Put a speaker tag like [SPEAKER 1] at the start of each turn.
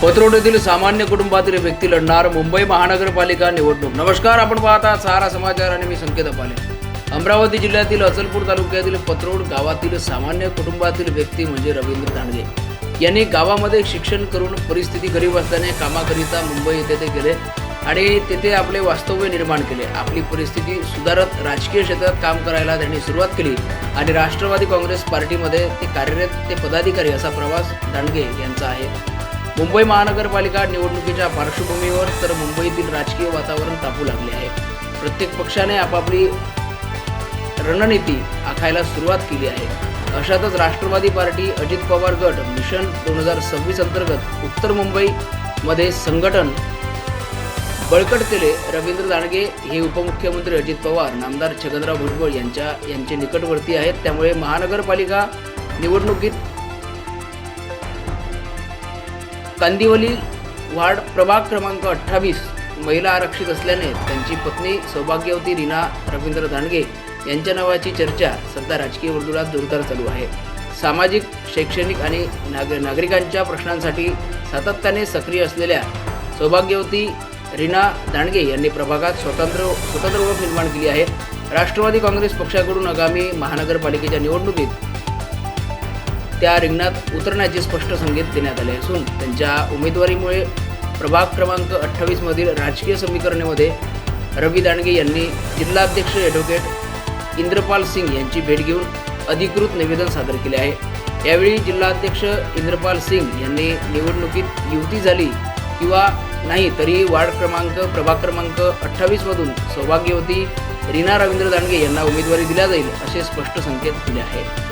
[SPEAKER 1] पतरोडेतील सामान्य कुटुंबातील व्यक्ती लढणार मुंबई महानगरपालिका निवडणूक। नमस्कार, आपण पाहता सहारा समाचार आणि मी संकेत अपाले। अमरावती जिल्ह्यातील अचलपूर तालुक्यातील पतरोड गावातील सामान्य कुटुंबातील व्यक्ती म्हणजे रवींद्र दांडगे यांनी गावामध्ये शिक्षण करून परिस्थिती गरीब असल्याने कामाकरिता मुंबई येथे ते गेले आणि तेथे आपले वास्तव्य निर्माण केले। आपली परिस्थिती सुधारत राजकीय क्षेत्रात काम करायला त्यांनी सुरुवात केली आणि राष्ट्रवादी काँग्रेस पार्टीमध्ये ते कार्यरत ते पदाधिकारी असा प्रवास दांडगे यांचा आहे। मुंबई महानगरपालिका निवडणुकीच्या पार्श्वभूमीवर तर मुंबईतील राजकीय वातावरण तापू लागले आहे। प्रत्येक पक्षाने आपापली रणनीती आखायला सुरुवात केली आहे। अशातच राष्ट्रवादी पार्टी अजित पवार गट मिशन 2026 अंतर्गत उत्तर मुंबई मध्ये संघटन बळकट केले। रवींद्र दांडगे हे उपमुख्यमंत्री अजित पवार, नामदार छगनराव भुजबळ यांचे निकटवर्ती आहेत। त्यामुळे महानगरपालिका निवडणुकीत कांदिवली वार्ड प्रभाग क्रमांक 28 महिला आरक्षित असल्याने त्यांची पत्नी सौभाग्यवती रीना रवींद्र दांडगे यांच्या नावाची चर्चा सध्या राजकीय वर्तुळात जोरदार चालू आहे। सामाजिक, शैक्षणिक आणि नागरिकांच्या प्रश्नांसाठी सातत्याने सक्रिय असलेल्या सौभाग्यवती रीना दांडगे यांनी प्रभागात स्वतंत्र ओळख निर्माण केली आहे। राष्ट्रवादी काँग्रेस पक्षाकडून आगामी महानगरपालिकेच्या निवडणुकीत त्या रिंगणात उतरण्याचे स्पष्ट संकेत देण्यात आले असून त्यांच्या उमेदवारीमुळे प्रभाग क्रमांक 28 मधील राजकीय समीकरणामध्ये रवी दांडगे यांनी जिल्हाध्यक्ष ॲडव्होकेट इंद्रपाल सिंग यांची भेट घेऊन अधिकृत निवेदन सादर केले आहे। यावेळी जिल्हाध्यक्ष इंद्रपाल सिंग यांनी निवडणुकीत युती झाली किंवा नाही तरी प्रभाग क्रमांक 28 मधून सौभाग्यवती रीना रवींद्र दांडगे यांना उमेदवारी दिली जाईल असे स्पष्ट संकेत दिले आहेत।